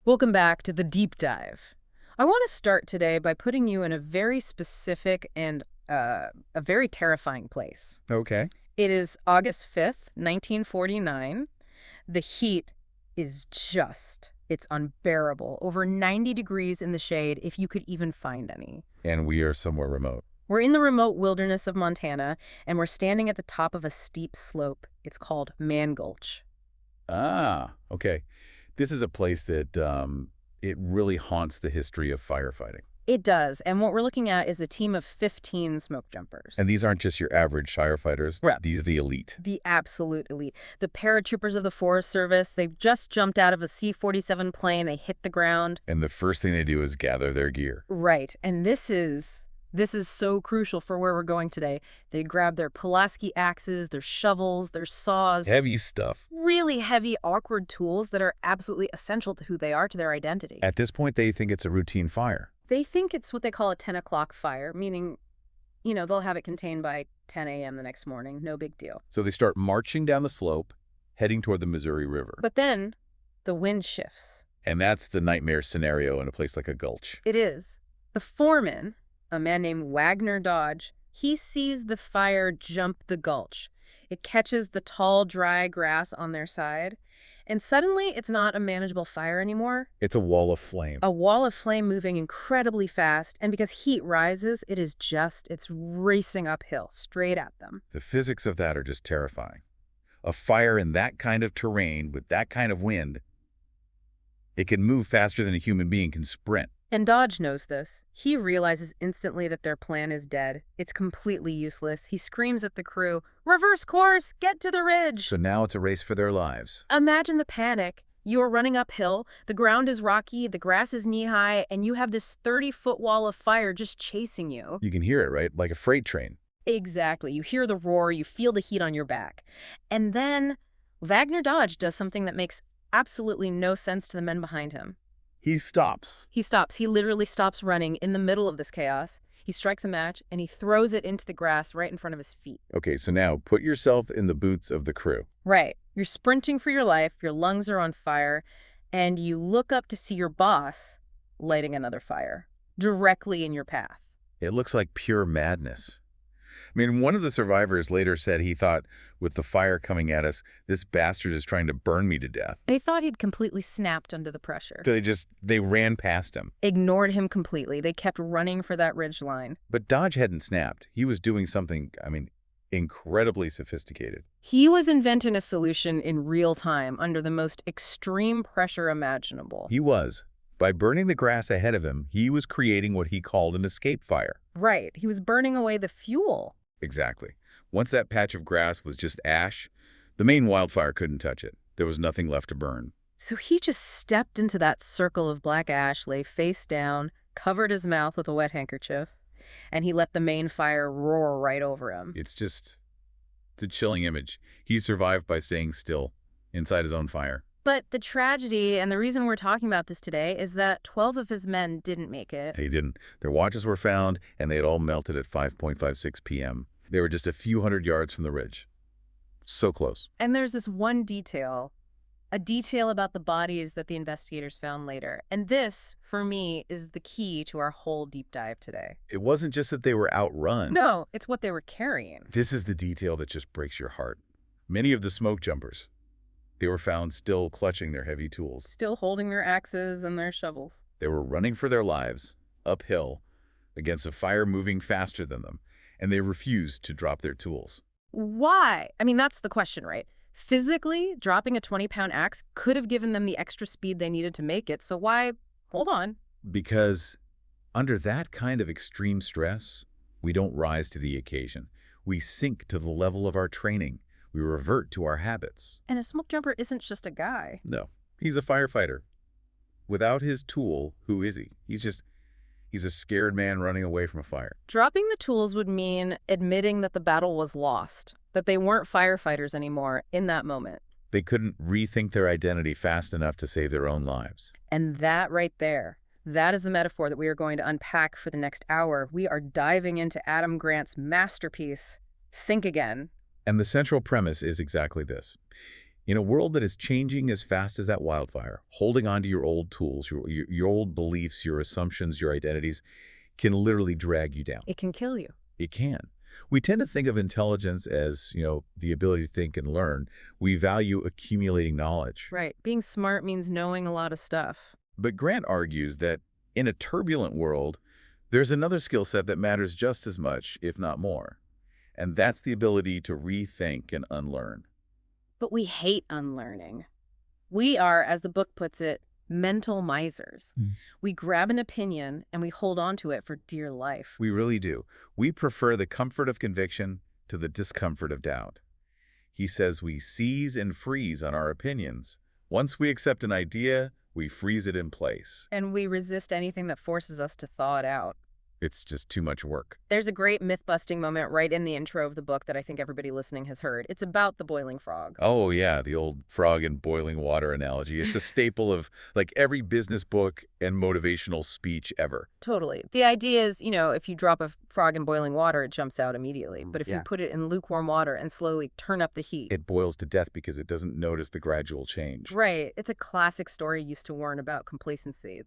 Welcome back to the deep dive. I want to start today by putting you in a very specific and a very terrifying place. Okay. It is August 5th, 1949. The heat is it's unbearable. Over 90 degrees in the shade, if you could even find any. And we are somewhere remote. We're in the remote wilderness of Montana, and we're standing at the top of a steep slope. It's called Man Gulch. Ah, okay. This is a place that it really haunts the history of firefighting. It does, and what we're looking at is a team of 15 smoke jumpers. And these aren't just your average firefighters. Right. These are the elite. The absolute elite. The paratroopers of the Forest Service, they've just jumped out of a C-47 plane. They hit the ground. And the first thing they do is gather their gear. Right, and this is so crucial for where we're going today. They grab their Pulaski axes, their shovels, their saws. Heavy stuff. Really heavy, awkward tools that are absolutely essential to who they are, to their identity. At this point, they think it's a routine fire. They think it's what they call a 10 o'clock fire, meaning, they'll have it contained by 10 a.m. the next morning. No big deal. So they start marching down the slope, heading toward the Missouri River. But then the wind shifts. And that's the nightmare scenario in a place like a gulch. It is. The foreman, a man named Wagner Dodge, he sees the fire jump the gulch. It catches the tall, dry grass on their side. And suddenly, it's not a manageable fire anymore. It's a wall of flame. A wall of flame moving incredibly fast. And because heat rises, it's racing uphill, straight at them. The physics of that are just terrifying. A fire in that kind of terrain with that kind of wind, it can move faster than a human being can sprint. And Dodge knows this. He realizes instantly that their plan is dead. It's completely useless. He screams at the crew, "Reverse course! Get to the ridge!" So now it's a race for their lives. Imagine the panic. You're running uphill, the ground is rocky, the grass is knee-high, and you have this 30-foot wall of fire just chasing you. You can hear it, right? Like a freight train. Exactly. You hear the roar, you feel the heat on your back. And then Wagner Dodge does something that makes absolutely no sense to the men behind him. He stops. He stops. He literally stops running in the middle of this chaos. He strikes a match, and he throws it into the grass right in front of his feet. Okay, so now put yourself in the boots of the crew. Right. You're sprinting for your life, your lungs are on fire, and you look up to see your boss lighting another fire directly in your path. It looks like pure madness. I mean, one of the survivors later said he thought, with the fire coming at us, this bastard is trying to burn me to death. They thought he'd completely snapped under the pressure. They ran past him. Ignored him completely. They kept running for that ridge line. But Dodge hadn't snapped. He was doing something, incredibly sophisticated. He was inventing a solution in real time under the most extreme pressure imaginable. He was. By burning the grass ahead of him, he was creating what he called an escape fire. Right. He was burning away the fuel. Exactly. Once that patch of grass was just ash, the main wildfire couldn't touch it. There was nothing left to burn. So he just stepped into that circle of black ash, lay face down, covered his mouth with a wet handkerchief, and he let the main fire roar right over him. It's a chilling image. He survived by staying still inside his own fire. But the tragedy, and the reason we're talking about this today, is that 12 of his men didn't make it. They didn't. Their watches were found, and they had all melted at 5:56 p.m. They were just a few hundred yards from the ridge. So close. And there's this one detail, a detail about the bodies that the investigators found later. And this, for me, is the key to our whole deep dive today. It wasn't just that they were outrun. No, it's what they were carrying. This is the detail that just breaks your heart. Many of the smoke jumpers, they were found still clutching their heavy tools. Still holding their axes and their shovels. They were running for their lives, uphill, against a fire moving faster than them, and they refused to drop their tools. Why? That's the question, right? Physically, dropping a 20-pound axe could have given them the extra speed they needed to make it, so why? Hold on. Because under that kind of extreme stress, we don't rise to the occasion. We sink to the level of our training. We revert to our habits. And a smoke jumper isn't just a guy. No, he's a firefighter. Without his tool, who is he? He's a scared man running away from a fire. Dropping the tools would mean admitting that the battle was lost, that they weren't firefighters anymore in that moment. They couldn't rethink their identity fast enough to save their own lives. And that right there, that is the metaphor that we are going to unpack for the next hour. We are diving into Adam Grant's masterpiece, Think Again. And the central premise is exactly this. In a world that is changing as fast as that wildfire, holding on to your old tools, your old beliefs, your assumptions, your identities can literally drag you down. It can kill you. It can. We tend to think of intelligence as, the ability to think and learn. We value accumulating knowledge. Right. Being smart means knowing a lot of stuff. But Grant argues that in a turbulent world, there's another skill set that matters just as much, if not more. And that's the ability to rethink and unlearn. But we hate unlearning. We are, as the book puts it, mental misers. We grab an opinion and we hold on to it for dear life. We really do. We prefer the comfort of conviction to the discomfort of doubt. He says we seize and freeze on our opinions. Once we accept an idea, we freeze it in place. And we resist anything that forces us to thaw it out. It's just too much work. There's a great myth-busting moment right in the intro of the book that I think everybody listening has heard. It's about the boiling frog. Oh, yeah, the old frog in boiling water analogy. It's a staple of, like, every business book and motivational speech ever. Totally. The idea is, if you drop a frog in boiling water, it jumps out immediately. But if you put it in lukewarm water and slowly turn up the heat... It boils to death because it doesn't notice the gradual change. Right. It's a classic story used to warn about complacency.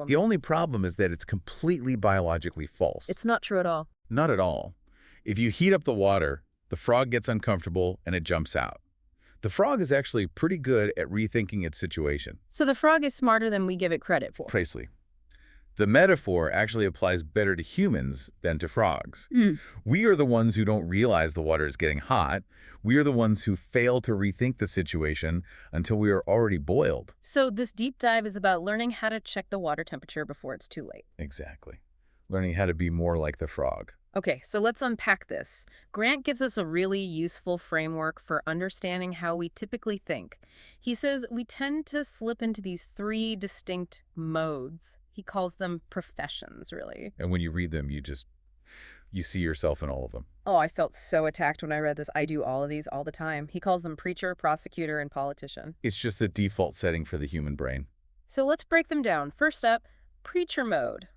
The only problem is that it's completely biologically false. It's not true at all. Not at all. If you heat up the water, the frog gets uncomfortable and it jumps out. The frog is actually pretty good at rethinking its situation. So the frog is smarter than we give it credit for. Precisely. The metaphor actually applies better to humans than to frogs. We are the ones who don't realize the water is getting hot. We are the ones who fail to rethink the situation until we are already boiled. So this deep dive is about learning how to check the water temperature before it's too late. Exactly. Learning how to be more like the frog. Okay, so let's unpack this. Grant gives us a really useful framework for understanding how we typically think. He says we tend to slip into these three distinct modes. He calls them professions, really. And when you read them, you see yourself in all of them. Oh, I felt so attacked when I read this. I do all of these all the time. He calls them preacher, prosecutor, and politician. It's just the default setting for the human brain. So let's break them down. First up, preacher mode.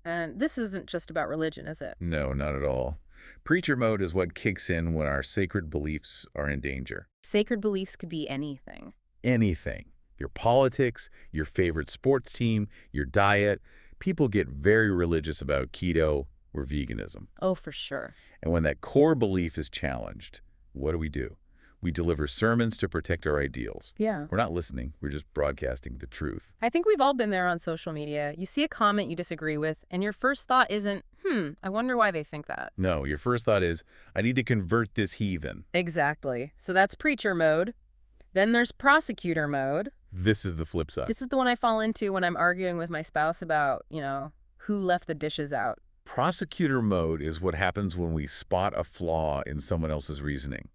And this isn't just about religion, is it? No, not at all. Preacher mode is what kicks in when our sacred beliefs are in danger. Sacred beliefs could be anything. Anything. Your politics, your favorite sports team, your diet. People get very religious about keto or veganism. Oh, for sure. And when that core belief is challenged, what do? We deliver sermons to protect our ideals. Yeah. We're not listening. We're just broadcasting the truth. I think we've all been there on social media. You see a comment you disagree with, and your first thought isn't, I wonder why they think that. No, your first thought is, I need to convert this heathen. Exactly. So that's preacher mode. Then there's prosecutor mode. This is the flip side. This is the one I fall into when I'm arguing with my spouse about, who left the dishes out. Prosecutor mode is what happens when we spot a flaw in someone else's reasoning.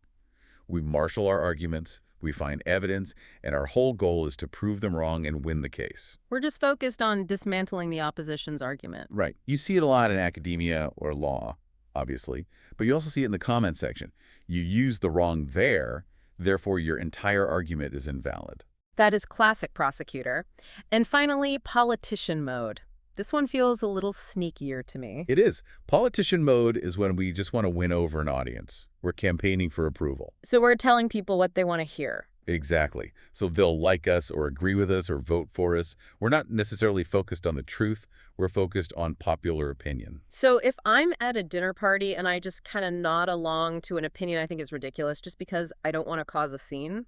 We marshal our arguments, we find evidence, and our whole goal is to prove them wrong and win the case. We're just focused on dismantling the opposition's argument. Right. You see it a lot in academia or law, obviously, but you also see it in the comment section. You use the wrong there, therefore your entire argument is invalid. That is classic prosecutor. And finally, politician mode. This one feels a little sneakier to me. It is. Politician mode is when we just want to win over an audience. We're campaigning for approval. So we're telling people what they want to hear. Exactly. So they'll like us or agree with us or vote for us. We're not necessarily focused on the truth. We're focused on popular opinion. So if I'm at a dinner party and I just kind of nod along to an opinion I think is ridiculous just because I don't want to cause a scene,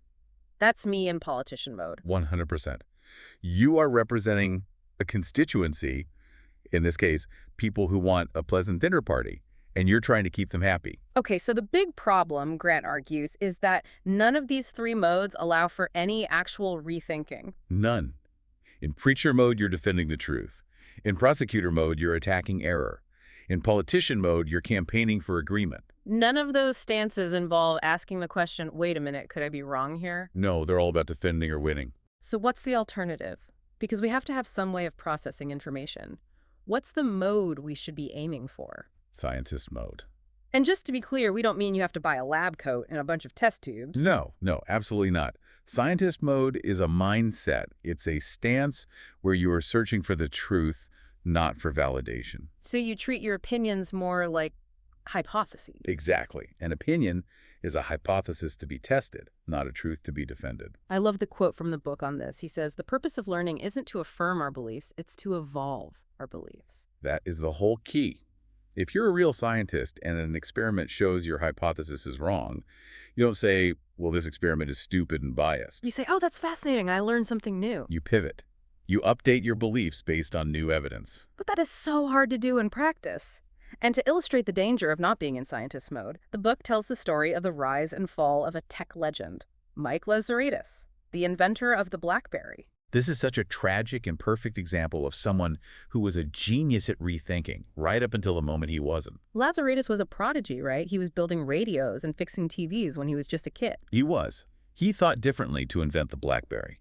that's me in politician mode. 100%. You are representing a constituency, in this case, people who want a pleasant dinner party, and you're trying to keep them happy. Okay, so the big problem, Grant argues, is that none of these three modes allow for any actual rethinking. None. In preacher mode, you're defending the truth. In prosecutor mode, you're attacking error. In politician mode, you're campaigning for agreement. None of those stances involve asking the question, wait a minute, could I be wrong here? No, they're all about defending or winning. So what's the alternative? Because we have to have some way of processing information. What's the mode we should be aiming for? Scientist mode. And just to be clear, we don't mean you have to buy a lab coat and a bunch of test tubes. No, absolutely not. Scientist mode is a mindset. It's a stance where you are searching for the truth, not for validation. So you treat your opinions more like hypotheses. Exactly. An opinion is a hypothesis to be tested, not a truth to be defended. I love the quote from the book on this. He says, "The purpose of learning isn't to affirm our beliefs, it's to evolve our beliefs." That is the whole key. If you're a real scientist and an experiment shows your hypothesis is wrong, you don't say, well, this experiment is stupid and biased. You say, "Oh, that's fascinating. I learned something new." You pivot. You update your beliefs based on new evidence. But that is so hard to do in practice. And to illustrate the danger of not being in scientist mode, the book tells the story of the rise and fall of a tech legend, Mike Lazaridis, the inventor of the BlackBerry. This is such a tragic and perfect example of someone who was a genius at rethinking, right up until the moment he wasn't. Lazaridis was a prodigy, right? He was building radios and fixing TVs when he was just a kid. He was. He thought differently to invent the BlackBerry.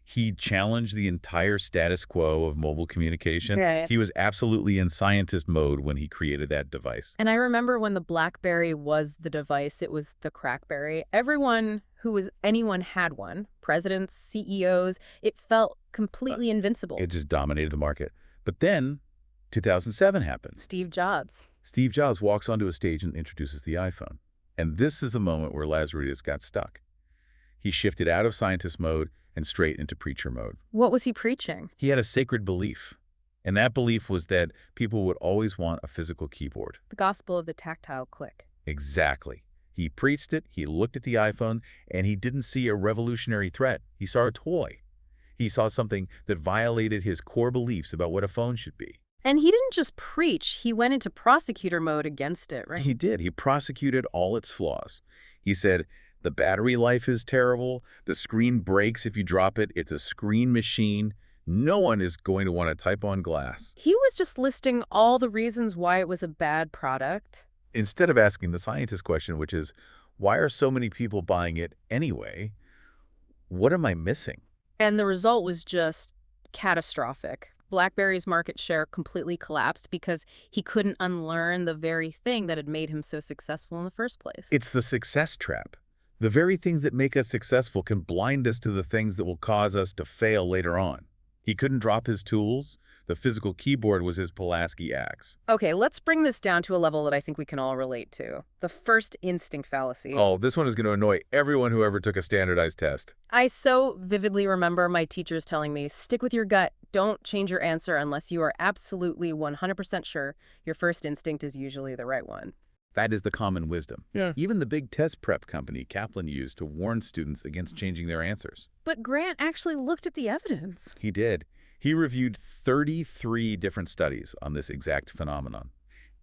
He challenged the entire status quo of mobile communication. Right. He was absolutely in scientist mode when he created that device. And I remember when the BlackBerry was the device, it was the Crackberry. Anyone had one. Presidents, CEOs, it felt completely invincible. It just dominated the market. But then, 2007 happens. Steve Jobs. Steve Jobs walks onto a stage and introduces the iPhone. And this is the moment where Lazaridis got stuck. He shifted out of scientist mode and straight into preacher mode. What was he preaching? He had a sacred belief. And that belief was that people would always want a physical keyboard. The gospel of the tactile click. Exactly. He preached it, he looked at the iPhone, and he didn't see a revolutionary threat. He saw a toy. He saw something that violated his core beliefs about what a phone should be. And he didn't just preach, he went into prosecutor mode against it, right? He did. He prosecuted all its flaws. He said, the battery life is terrible. The screen breaks if you drop it. It's a screen machine. No one is going to want to type on glass. He was just listing all the reasons why it was a bad product. Instead of asking the scientist question, which is, why are so many people buying it anyway? What am I missing? And the result was just catastrophic. BlackBerry's market share completely collapsed because he couldn't unlearn the very thing that had made him so successful in the first place. It's the success trap. The very things that make us successful can blind us to the things that will cause us to fail later on. He couldn't drop his tools. The physical keyboard was his Pulaski axe. Okay, let's bring this down to a level that I think we can all relate to. The first instinct fallacy. Oh, this one is going to annoy everyone who ever took a standardized test. I so vividly remember my teachers telling me, stick with your gut. Don't change your answer unless you are absolutely 100% sure your first instinct is usually the right one. That is the common wisdom. Yeah. Even the big test prep company Kaplan used to warn students against changing their answers. But Grant actually looked at the evidence. He did. He reviewed 33 different studies on this exact phenomenon,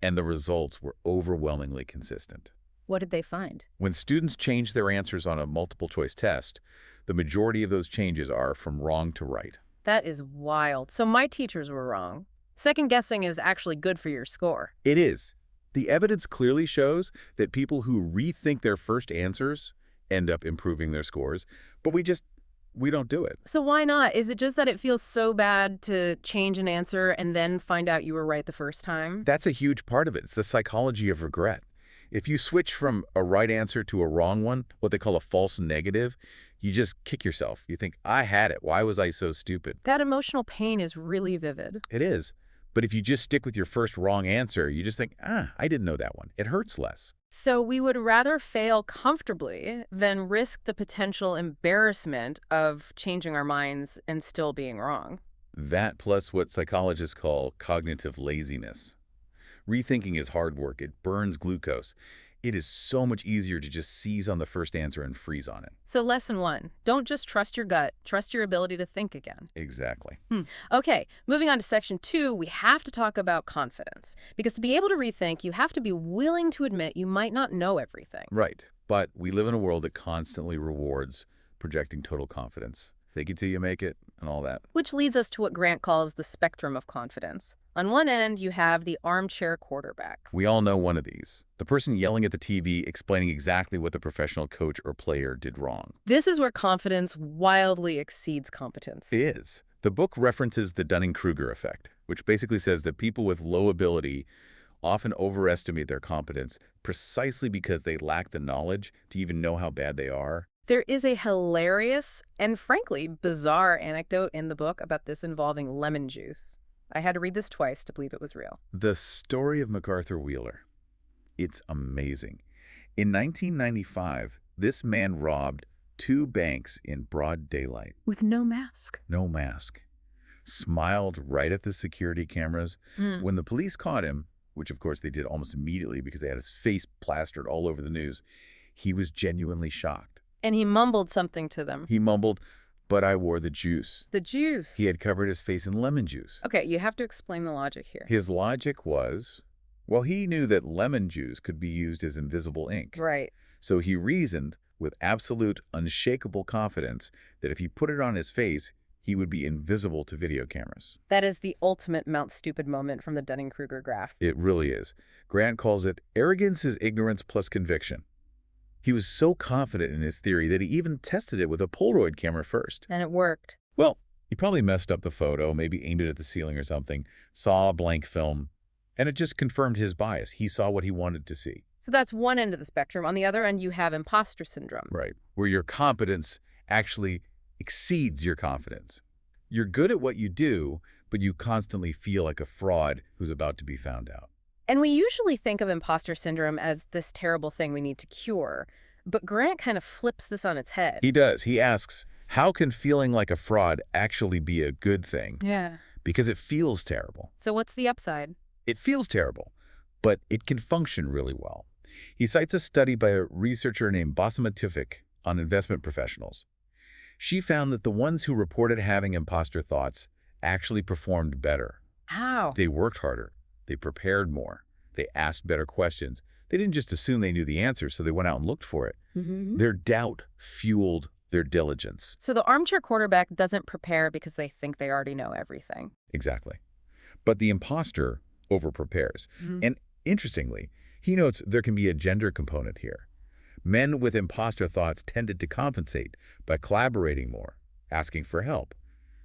and the results were overwhelmingly consistent. What did they find? When students change their answers on a multiple-choice test, the majority of those changes are from wrong to right. That is wild. So my teachers were wrong. Second guessing is actually good for your score. It is. The evidence clearly shows that people who rethink their first answers end up improving their scores, but we don't do it. So why not? Is it just that it feels so bad to change an answer and then find out you were right the first time? That's a huge part of it. It's the psychology of regret. If you switch from a right answer to a wrong one, what they call a false negative, you just kick yourself. You think, I had it. Why was I so stupid? That emotional pain is really vivid. It is. But if you just stick with your first wrong answer, you just think, I didn't know that one. It hurts less. So we would rather fail comfortably than risk the potential embarrassment of changing our minds and still being wrong. That plus what psychologists call cognitive laziness. Rethinking is hard work. It burns glucose. It is so much easier to just seize on the first answer and freeze on it. So lesson 1, don't just trust your gut, trust your ability to think again. Exactly. Okay, moving on to section 2, we have to talk about confidence. Because to be able to rethink, you have to be willing to admit you might not know everything. Right. But we live in a world that constantly rewards projecting total confidence. Fake it till you make it and all that. Which leads us to what Grant calls the spectrum of confidence. On one end, you have the armchair quarterback. We all know one of these. The person yelling at the TV explaining exactly what the professional coach or player did wrong. This is where confidence wildly exceeds competence. It is. The book references the Dunning-Kruger effect, which basically says that people with low ability often overestimate their competence precisely because they lack the knowledge to even know how bad they are. There is a hilarious and frankly bizarre anecdote in the book about this involving lemon juice. I had to read this twice to believe it was real. The story of MacArthur Wheeler. It's amazing. In 1995, this man robbed 2 banks in broad daylight. With no mask. No mask. Smiled right at the security cameras. Mm. When the police caught him, which of course they did almost immediately because they had his face plastered all over the news, he was genuinely shocked. And he mumbled something to them. He mumbled, "But I wore the juice." The juice. He had covered his face in lemon juice. Okay, you have to explain the logic here. His logic was, well, he knew that lemon juice could be used as invisible ink. Right. So he reasoned with absolute, unshakable confidence that if he put it on his face, he would be invisible to video cameras. That is the ultimate Mount Stupid moment from the Dunning-Kruger graph. It really is. Grant calls it arrogance is ignorance plus conviction. He was so confident in his theory that he even tested it with a Polaroid camera first. And it worked. Well, he probably messed up the photo, maybe aimed it at the ceiling or something, saw a blank film, and it just confirmed his bias. He saw what he wanted to see. So that's one end of the spectrum. On the other end, you have imposter syndrome. Right. Where your competence actually exceeds your confidence. You're good at what you do, but you constantly feel like a fraud who's about to be found out. And we usually think of imposter syndrome as this terrible thing we need to cure. But Grant kind of flips this on its head. He does. He asks, how can feeling like a fraud actually be a good thing? Yeah. Because it feels terrible. So what's the upside? It feels terrible, but it can function really well. He cites a study by a researcher named Basma Tufik on investment professionals. She found that the ones who reported having imposter thoughts actually performed better. How? They worked harder. They prepared more. They asked better questions. They didn't just assume they knew the answer, so they went out and looked for it. Mm-hmm. Their doubt fueled their diligence. So the armchair quarterback doesn't prepare because they think they already know everything. Exactly. But the imposter overprepares. Mm-hmm. And interestingly, he notes there can be a gender component here. Men with imposter thoughts tended to compensate by collaborating more, asking for help,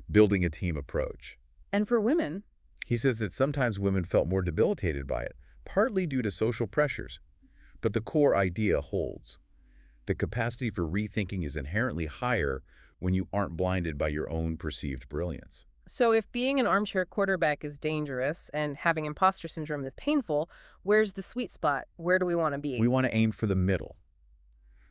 building a team approach. And for women? He says that sometimes women felt more debilitated by it, partly due to social pressures. But the core idea holds. The capacity for rethinking is inherently higher when you aren't blinded by your own perceived brilliance. So if being an armchair quarterback is dangerous and having imposter syndrome is painful, where's the sweet spot? Where do we want to be? We want to aim for the middle,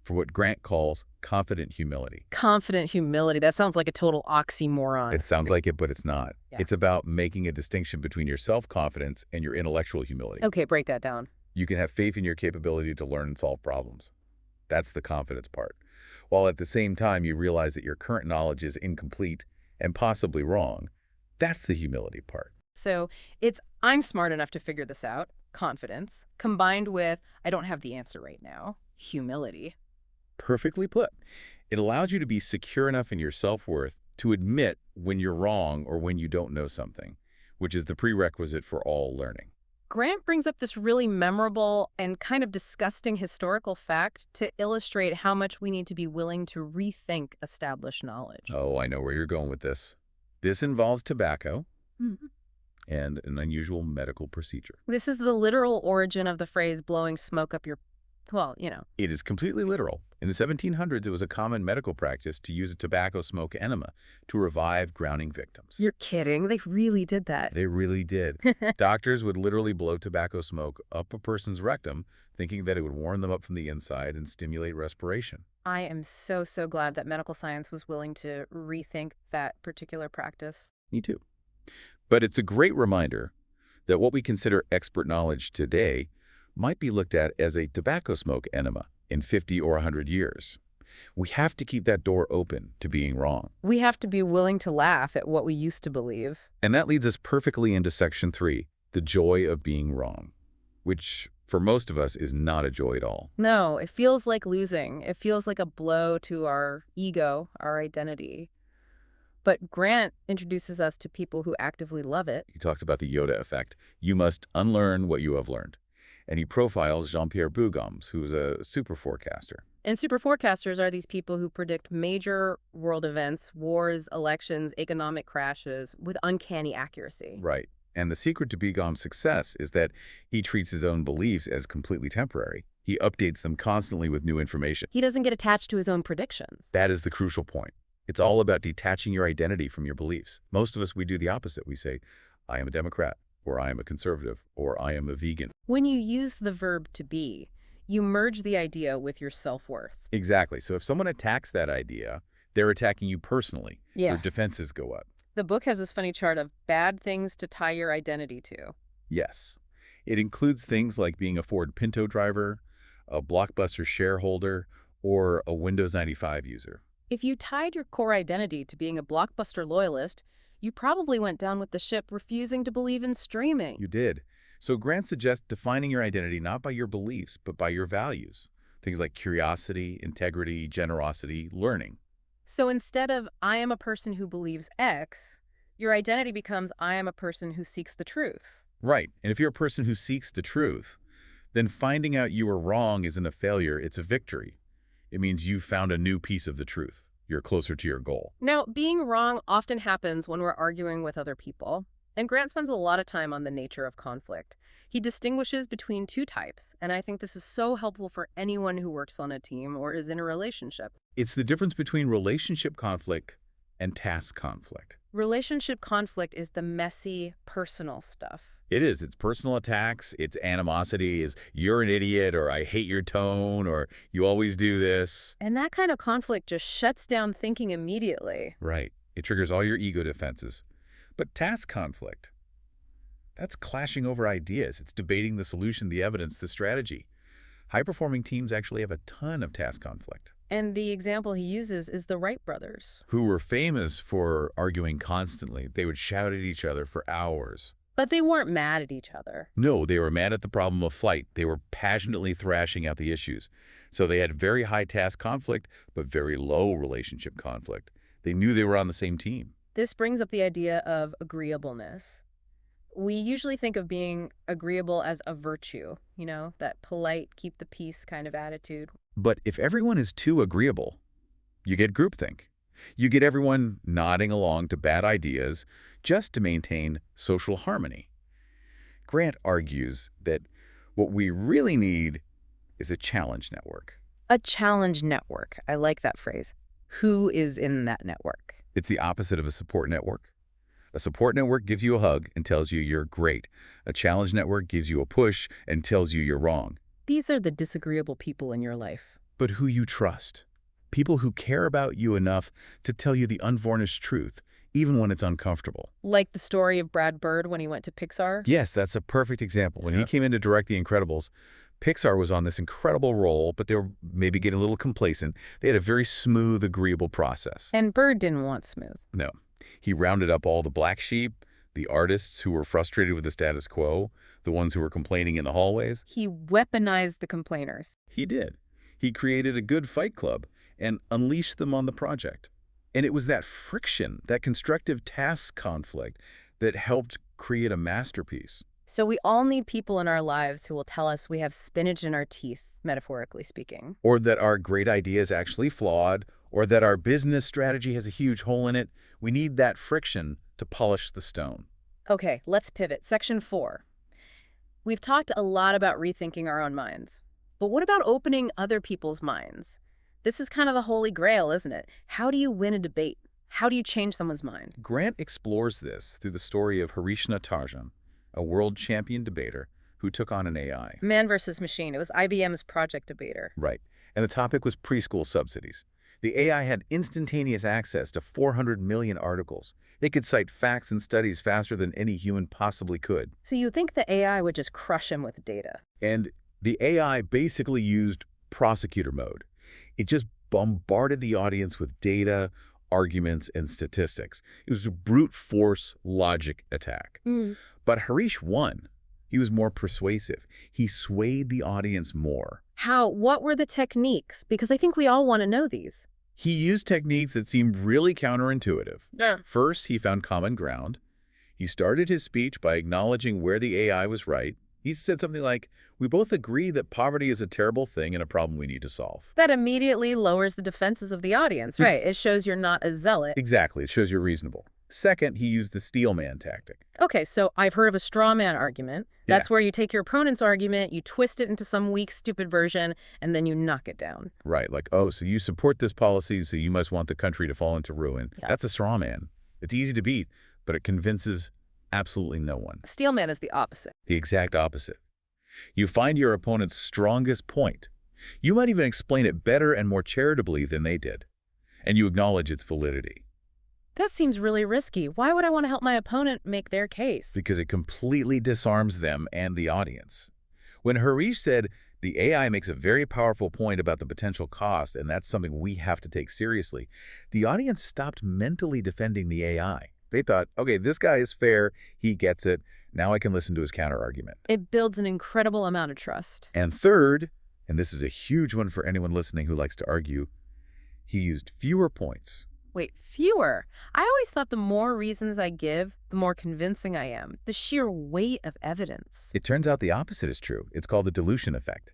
for what Grant calls confident humility. Confident humility. That sounds like a total oxymoron. It sounds like it, but it's not. Yeah. It's about making a distinction between your self-confidence and your intellectual humility. Okay, break that down. You can have faith in your capability to learn and solve problems. That's the confidence part. While at the same time you realize that your current knowledge is incomplete and possibly wrong, that's the humility part. So it's I'm smart enough to figure this out, confidence, combined with I don't have the answer right now, humility. Perfectly put. It allows you to be secure enough in your self-worth to admit when you're wrong or when you don't know something, which is the prerequisite for all learning. Grant brings up this really memorable and kind of disgusting historical fact to illustrate how much we need to be willing to rethink established knowledge. Oh, I know where you're going with this. This involves tobacco Mhm. and an unusual medical procedure. This is the literal origin of the phrase blowing smoke up your, well, you know. It is completely literal. In the 1700s, it was a common medical practice to use a tobacco smoke enema to revive drowning victims. You're kidding. They really did that. They really did. Doctors would literally blow tobacco smoke up a person's rectum, thinking that it would warm them up from the inside and stimulate respiration. I am so, so glad that medical science was willing to rethink that particular practice. Me too. But it's a great reminder that what we consider expert knowledge today might be looked at as a tobacco smoke enema in 50 or 100 years. We have to keep that door open to being wrong. We have to be willing to laugh at what we used to believe. And that leads us perfectly into Section 3, the joy of being wrong, which for most of us is not a joy at all. No, it feels like losing. It feels like a blow to our ego, our identity. But Grant introduces us to people who actively love it. He talks about the Yoda effect. You must unlearn what you have learned. And he profiles Jean-Pierre Bougams, who's a super forecaster. And super forecasters are these people who predict major world events, wars, elections, economic crashes with uncanny accuracy. Right. And the secret to Bougams' success is that he treats his own beliefs as completely temporary. He updates them constantly with new information. He doesn't get attached to his own predictions. That is the crucial point. It's all about detaching your identity from your beliefs. Most of us, we do the opposite. We say, I am a Democrat, or I am a conservative, or I am a vegan. When you use the verb to be, you merge the idea with your self-worth. Exactly. So if someone attacks that idea, they're attacking you personally. Your Yeah. defenses go up. The book has this funny chart of bad things to tie your identity to. Yes. It includes things like being a Ford Pinto driver, a Blockbuster shareholder, or a Windows 95 user. If you tied your core identity to being a Blockbuster loyalist, you probably went down with the ship refusing to believe in streaming. You did. So Grant suggests defining your identity not by your beliefs, but by your values. Things like curiosity, integrity, generosity, learning. So instead of I am a person who believes X, your identity becomes I am a person who seeks the truth. Right. And if you're a person who seeks the truth, then finding out you were wrong isn't a failure, it's a victory. It means you found a new piece of the truth. You're closer to your goal. Now, being wrong often happens when we're arguing with other people, and Grant spends a lot of time on the nature of conflict. He distinguishes between two types, and I think this is so helpful for anyone who works on a team or is in a relationship. It's the difference between relationship conflict and task conflict. Relationship conflict is the messy, personal stuff. It is. It's personal attacks. It's animosity. Is you're an idiot, or I hate your tone, or you always do this. And that kind of conflict just shuts down thinking immediately. Right. It triggers all your ego defenses. But task conflict, that's clashing over ideas. It's debating the solution, the evidence, the strategy. High-performing teams actually have a ton of task conflict. And the example he uses is the Wright brothers. Who were famous for arguing constantly. They would shout at each other for hours. But they weren't mad at each other. No, they were mad at the problem of flight. They were passionately thrashing out the issues. So they had very high task conflict, but very low relationship conflict. They knew they were on the same team. This brings up the idea of agreeableness. We usually think of being agreeable as a virtue, that polite, keep the peace kind of attitude. But if everyone is too agreeable, you get groupthink. You get everyone nodding along to bad ideas just to maintain social harmony. Grant argues that what we really need is a challenge network. A challenge network. I like that phrase. Who is in that network? It's the opposite of a support network. A support network gives you a hug and tells you you're great. A challenge network gives you a push and tells you you're wrong. These are the disagreeable people in your life. But who you trust. People who care about you enough to tell you the unvarnished truth, even when it's uncomfortable. Like the story of Brad Bird when he went to Pixar? Yes, that's a perfect example. When he came in to direct The Incredibles, Pixar was on this incredible role, but they were maybe getting a little complacent. They had a very smooth, agreeable process. And Bird didn't want smooth. No. He rounded up all the black sheep, the artists who were frustrated with the status quo, the ones who were complaining in the hallways. He weaponized the complainers. He did. He created a good fight club and unleashed them on the project. And it was that friction, that constructive task conflict, that helped create a masterpiece. So we all need people in our lives who will tell us we have spinach in our teeth, metaphorically speaking. Or that our great idea is actually flawed, or that our business strategy has a huge hole in it. We need that friction to polish the stone. Okay, let's pivot. Section 4. We've talked a lot about rethinking our own minds. But what about opening other people's minds? This is kind of the holy grail, isn't it? How do you win a debate? How do you change someone's mind? Grant explores this through the story of Harish Natarajan, a world champion debater who took on an AI. Man versus machine. It was IBM's project debater. Right. And the topic was preschool subsidies. The AI had instantaneous access to 400 million articles. It could cite facts and studies faster than any human possibly could. So you think the AI would just crush him with data? And the AI basically used prosecutor mode. It just bombarded the audience with data, arguments, and statistics. It was a brute force logic attack. But Harish won. He was more persuasive. He swayed the audience more. How? What were the techniques? Because I think we all want to know these. He used techniques that seemed really counterintuitive. Yeah. First, he found common ground. He started his speech by acknowledging where the AI was right. He said something like, "We both agree that poverty is a terrible thing and a problem we need to solve." That immediately lowers the defenses of the audience, right? It shows you're not a zealot. Exactly. It shows you're reasonable. Second, he used the steel man tactic. Okay, so I've heard of a straw man argument. That's where you take your opponent's argument, you twist it into some weak, stupid version, and then you knock it down. Right, like, oh, so you support this policy, so you must want the country to fall into ruin. Yeah. That's a straw man. It's easy to beat, but it convinces Absolutely no one. Steelman is the opposite. The exact opposite. You find your opponent's strongest point. You might even explain it better and more charitably than they did, and you acknowledge its validity. That seems really risky. Why would I want to help my opponent make their case? Because it completely disarms them and the audience. When Harish said, the AI makes a very powerful point about the potential cost, and that's something we have to take seriously, the audience stopped mentally defending the AI. They thought, okay, this guy is fair, he gets it, now I can listen to his counter-argument. It builds an incredible amount of trust. And third, and this is a huge one for anyone listening who likes to argue, he used fewer points. Wait, fewer? I always thought the more reasons I give, the more convincing I am. The sheer weight of evidence. It turns out the opposite is true. It's called the dilution effect.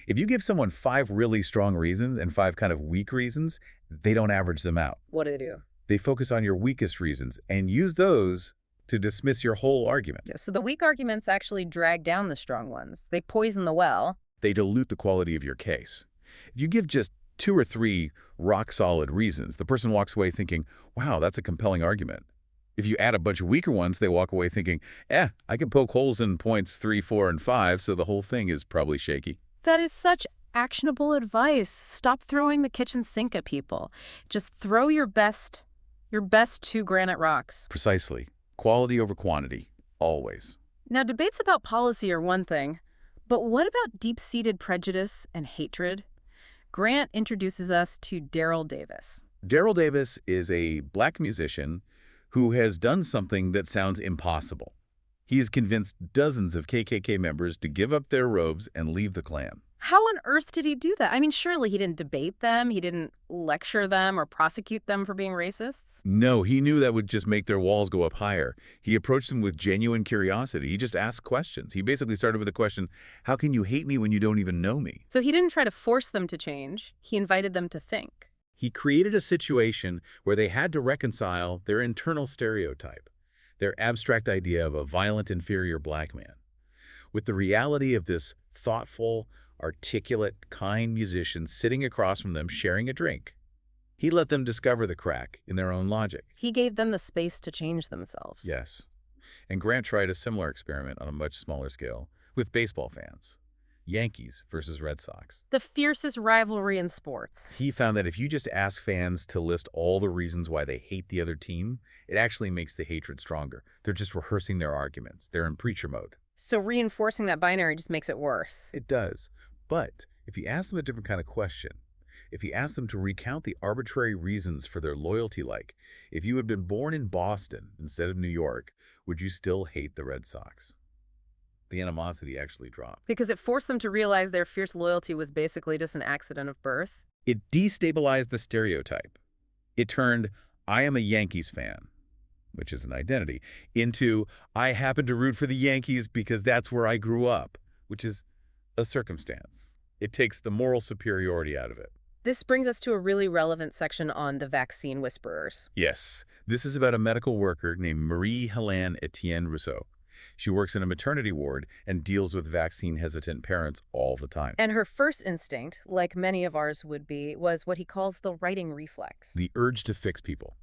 If you give someone 5 really strong reasons and 5 kind of weak reasons, they don't average them out. What do they do? They focus on your weakest reasons and use those to dismiss your whole argument. So the weak arguments actually drag down the strong ones. They poison the well. They dilute the quality of your case. If you give just 2 or 3 rock-solid reasons, the person walks away thinking, wow, that's a compelling argument. If you add a bunch of weaker ones, they walk away thinking, I can poke holes in points 3, 4, and 5, so the whole thing is probably shaky. That is such actionable advice. Stop throwing the kitchen sink at people. Just throw your best 2 granite rocks. Precisely. Quality over quantity, always. Now, debates about policy are one thing, but what about deep-seated prejudice and hatred? Grant introduces us to Daryl Davis. Daryl Davis is a black musician who has done something that sounds impossible. He has convinced dozens of KKK members to give up their robes and leave the Klan. How on earth did he do that? I mean, surely he didn't debate them, he didn't lecture them or prosecute them for being racists? No, he knew that would just make their walls go up higher. He approached them with genuine curiosity. He just asked questions. He basically started with the question, how can you hate me when you don't even know me? So he didn't try to force them to change. He invited them to think. He created a situation where they had to reconcile their internal stereotype, their abstract idea of a violent, inferior black man, with the reality of this thoughtful, articulate, kind musician sitting across from them sharing a drink. He let them discover the crack in their own logic. He gave them the space to change themselves. Yes. And Grant tried a similar experiment on a much smaller scale with baseball fans. Yankees versus Red Sox. The fiercest rivalry in sports. He found that if you just ask fans to list all the reasons why they hate the other team, it actually makes the hatred stronger. They're just rehearsing their arguments. They're in preacher mode. So reinforcing that binary just makes it worse. It does. But if you ask them a different kind of question, if you ask them to recount the arbitrary reasons for their loyalty, like, if you had been born in Boston instead of New York, would you still hate the Red Sox? The animosity actually dropped. Because it forced them to realize their fierce loyalty was basically just an accident of birth? It destabilized the stereotype. It turned, I am a Yankees fan, which is an identity, into, I happen to root for the Yankees because that's where I grew up, which is a circumstance. It takes the moral superiority out of it. This brings us to a really relevant section on the vaccine whisperers. Yes, this is about a medical worker named Marie-Hélène Etienne Rousseau. She works in a maternity ward and deals with vaccine-hesitant parents all the time. And her first instinct, like many of ours would be, was what he calls the righting reflex. The urge to fix people.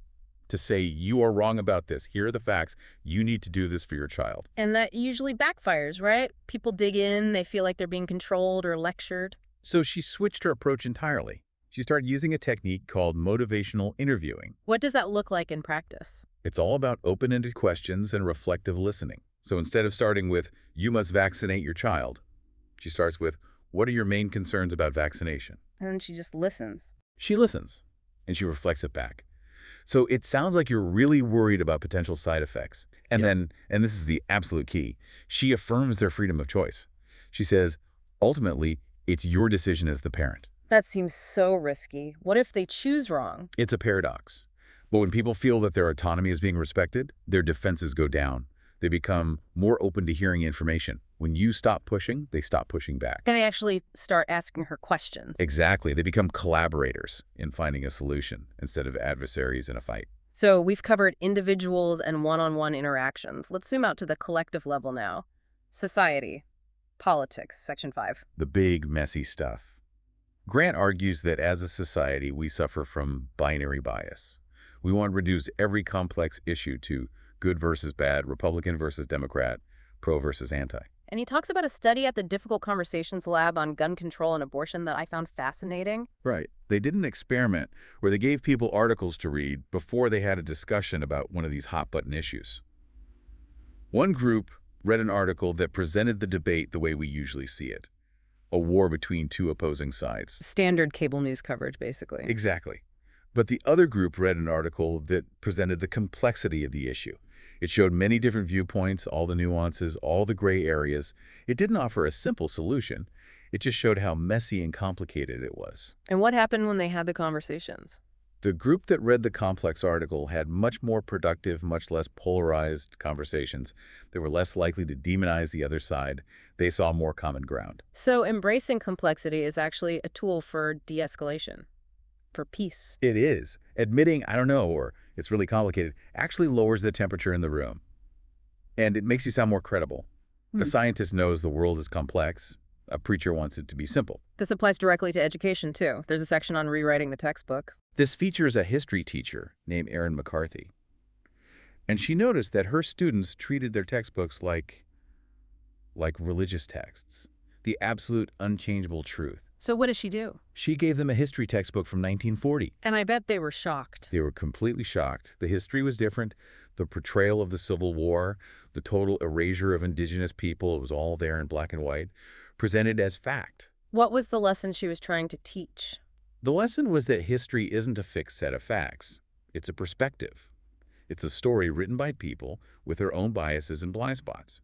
To say, you are wrong about this, here are the facts, you need to do this for your child. And that usually backfires, right? People dig in, they feel like they're being controlled or lectured. So she switched her approach entirely. She started using a technique called motivational interviewing. What does that look like in practice? It's all about open-ended questions and reflective listening. So instead of starting with, you must vaccinate your child, she starts with, what are your main concerns about vaccination? And then she just listens. She listens, and she reflects it back. So it sounds like you're really worried about potential side effects. And then, and this is the absolute key, she affirms their freedom of choice. She says, ultimately, it's your decision as the parent. That seems so risky. What if they choose wrong? It's a paradox. But when people feel that their autonomy is being respected, their defenses go down. They become more open to hearing information. When you stop pushing, they stop pushing back. And they actually start asking her questions. Exactly. They become collaborators in finding a solution instead of adversaries in a fight. So we've covered individuals and one-on-one interactions. Let's zoom out to the collective level now. Society. Politics, Section 5. The big, messy stuff. Grant argues that as a society, we suffer from binary bias. We want to reduce every complex issue to good versus bad, Republican versus Democrat, pro versus anti. And he talks about a study at the Difficult Conversations Lab on gun control and abortion that I found fascinating. Right. They did an experiment where they gave people articles to read before they had a discussion about one of these hot-button issues. One group read an article that presented the debate the way we usually see it, a war between two opposing sides. Standard cable news coverage, basically. Exactly. But the other group read an article that presented the complexity of the issue. It showed many different viewpoints, all the nuances, all the gray areas. It didn't offer a simple solution. It just showed how messy and complicated it was. And what happened when they had the conversations? The group that read the complex article had much more productive, much less polarized conversations. They were less likely to demonize the other side. They saw more common ground. So embracing complexity is actually a tool for de-escalation, for peace. It is. Admitting, I don't know, or it's really complicated, actually lowers the temperature in the room. And it makes you sound more credible. A scientist knows the world is complex. A preacher wants it to be simple. This applies directly to education, too. There's a section on rewriting the textbook. This features a history teacher named Erin McCarthy. And she noticed that her students treated their textbooks like religious texts, the absolute unchangeable truth. So what does she do? She gave them a history textbook from 1940. And I bet they were shocked. They were completely shocked. The history was different. The portrayal of the Civil War, the total erasure of indigenous people, it was all there in black and white, presented as fact. What was the lesson she was trying to teach? The lesson was that history isn't a fixed set of facts. It's a perspective. It's a story written by people with their own biases and blind spots.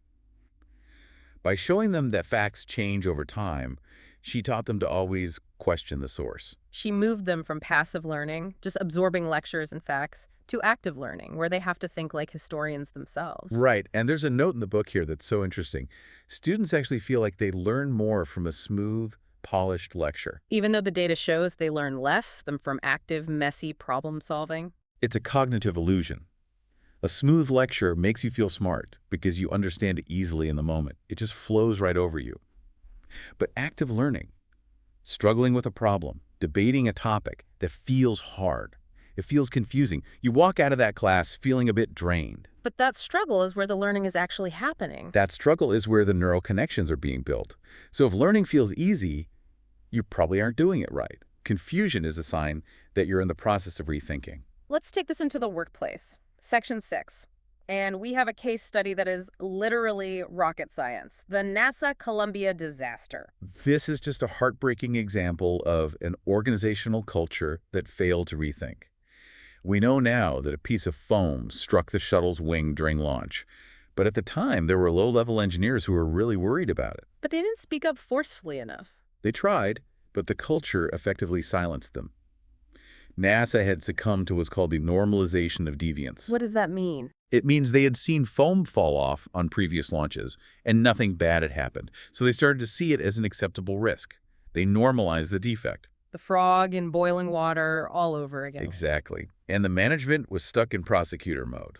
By showing them that facts change over time, she taught them to always question the source. She moved them from passive learning, just absorbing lectures and facts, to active learning, where they have to think like historians themselves. Right, and there's a note in the book here that's so interesting. Students actually feel like they learn more from a smooth, polished lecture. Even though the data shows they learn less than from active, messy problem solving. It's a cognitive illusion. A smooth lecture makes you feel smart because you understand it easily in the moment. It just flows right over you. But active learning, struggling with a problem, debating a topic that feels hard, it feels confusing. You walk out of that class feeling a bit drained. But that struggle is where the learning is actually happening. That struggle is where the neural connections are being built. So if learning feels easy, you probably aren't doing it right. Confusion is a sign that you're in the process of rethinking. Let's take this into the workplace. Section 6. And we have a case study that is literally rocket science. The NASA Columbia disaster. This is just a heartbreaking example of an organizational culture that failed to rethink. We know now that a piece of foam struck the shuttle's wing during launch. But at the time, there were low-level engineers who were really worried about it. But they didn't speak up forcefully enough. They tried, but the culture effectively silenced them. NASA had succumbed to what's called the normalization of deviance. What does that mean? It means they had seen foam fall off on previous launches, and nothing bad had happened. So they started to see it as an acceptable risk. They normalized the defect. The frog in boiling water all over again. Exactly. And the management was stuck in prosecutor mode.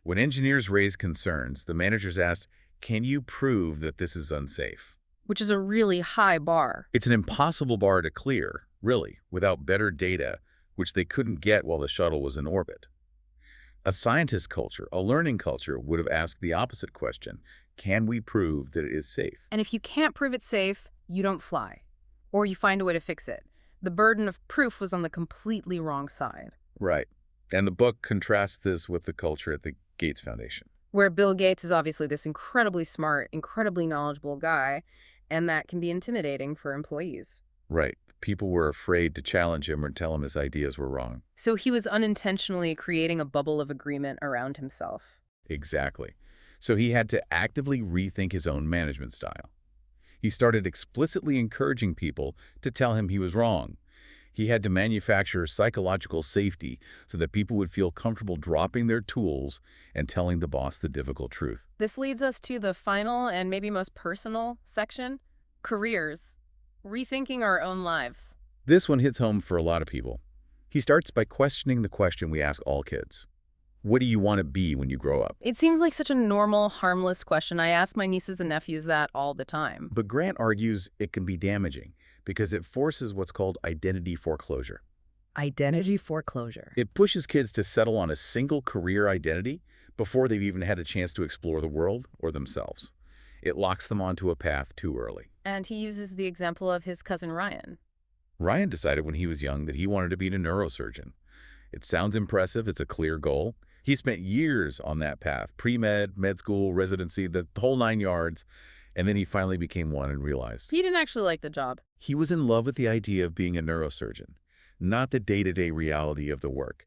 When engineers raised concerns, the managers asked, "Can you prove that this is unsafe?" Which is a really high bar. It's an impossible bar to clear, really, without better data, which they couldn't get while the shuttle was in orbit. A scientist culture, a learning culture, would have asked the opposite question. Can we prove that it is safe? And if you can't prove it's safe, you don't fly. Or you find a way to fix it. The burden of proof was on the completely wrong side. Right. And the book contrasts this with the culture at the Gates Foundation. Where Bill Gates is obviously this incredibly smart, incredibly knowledgeable guy, and that can be intimidating for employees. Right. People were afraid to challenge him or tell him his ideas were wrong. So he was unintentionally creating a bubble of agreement around himself. Exactly. So he had to actively rethink his own management style. He started explicitly encouraging people to tell him he was wrong. He had to manufacture psychological safety so that people would feel comfortable dropping their tools and telling the boss the difficult truth. This leads us to the final and maybe most personal section, careers. Rethinking our own lives. This one hits home for a lot of people. He starts by questioning the question we ask all kids. What do you want to be when you grow up? It seems like such a normal, harmless question. I ask my nieces and nephews that all the time. But Grant argues it can be damaging because it forces what's called identity foreclosure. Identity foreclosure. It pushes kids to settle on a single career identity, before they've even had a chance to explore the world or themselves. It locks them onto a path too early. And he uses the example of his cousin Ryan. Ryan decided when he was young that he wanted to be a neurosurgeon. It sounds impressive. It's a clear goal. He spent years on that path, pre-med, med school, residency, the whole 9 yards, and then he finally became one and realized He didn't actually like the job. he was in love with the idea of being a neurosurgeon, not the day-to-day reality of the work.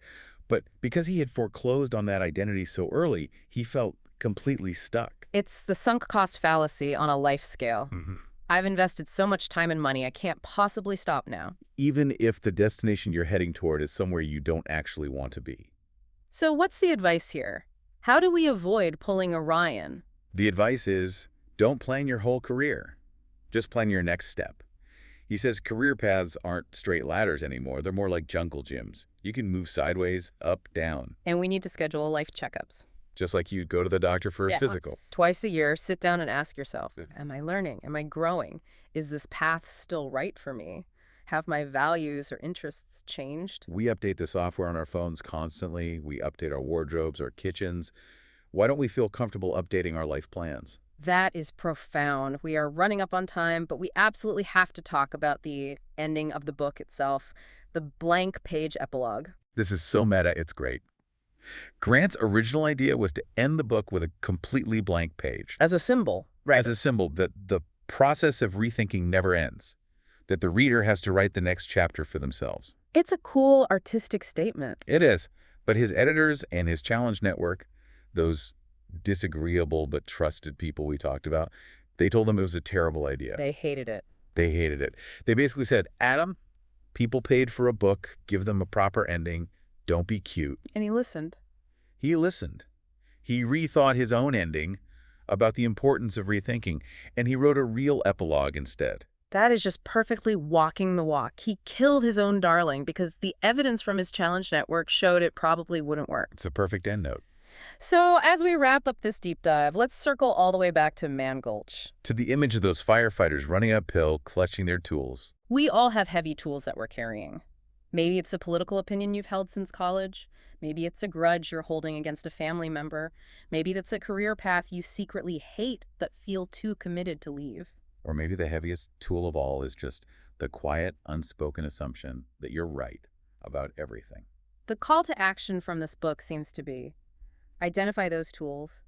But because he had foreclosed on that identity so early, he felt completely stuck. It's the sunk cost fallacy on a life scale. I've invested so much time and money, I can't possibly stop now. Even if the destination you're heading toward is somewhere you don't actually want to be. So what's the advice here? How do we avoid pulling a Ryan? The advice is, don't plan your whole career. Just plan your next step. He says career paths aren't straight ladders anymore. They're more like jungle gyms. You can move sideways, up, down. And we need to schedule life checkups. Just like you'd go to the doctor for a physical. Twice a year, sit down and ask yourself, am I learning? Am I growing? Is this path still right for me? Have my values or interests changed? We update the software on our phones constantly. We update our wardrobes, our kitchens. Why don't we feel comfortable updating our life plans? That is profound. We are running up on time, but we absolutely have to talk about the ending of the book itself, the blank page epilogue. This is so meta, it's great. Grant's original idea was to end the book with a completely blank page. As a symbol, right? As a symbol that the process of rethinking never ends, that the reader has to write the next chapter for themselves. It's a cool artistic statement. It is, but his editors and his challenge network, those disagreeable but trusted people we talked about, they told him it was a terrible idea. They hated it. They hated it. They basically said, Adam, people paid for a book, give them a proper ending, don't be cute. And he listened. He listened. He rethought his own ending about the importance of rethinking, and he wrote a real epilogue instead. That is just perfectly walking the walk. He killed his own darling because the evidence from his challenge network showed it probably wouldn't work. It's a perfect end note. So as we wrap up this deep dive, let's circle all the way back to Man Gulch. To the image of those firefighters running uphill, clutching their tools. We all have heavy tools that we're carrying. Maybe it's a political opinion you've held since college. Maybe it's a grudge you're holding against a family member. Maybe that's a career path you secretly hate but feel too committed to leave. Or maybe the heaviest tool of all is just the quiet, unspoken assumption that you're right about everything. The call to action from this book seems to be identify those tools,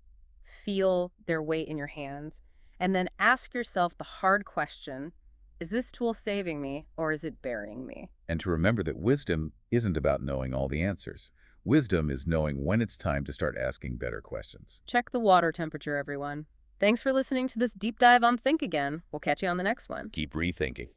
feel their weight in your hands, and then ask yourself the hard question, is this tool saving me or is it burying me? And to remember that wisdom isn't about knowing all the answers. Wisdom is knowing when it's time to start asking better questions. Check the water temperature, everyone. Thanks for listening to this deep dive on Think Again. We'll catch you on the next one. Keep rethinking.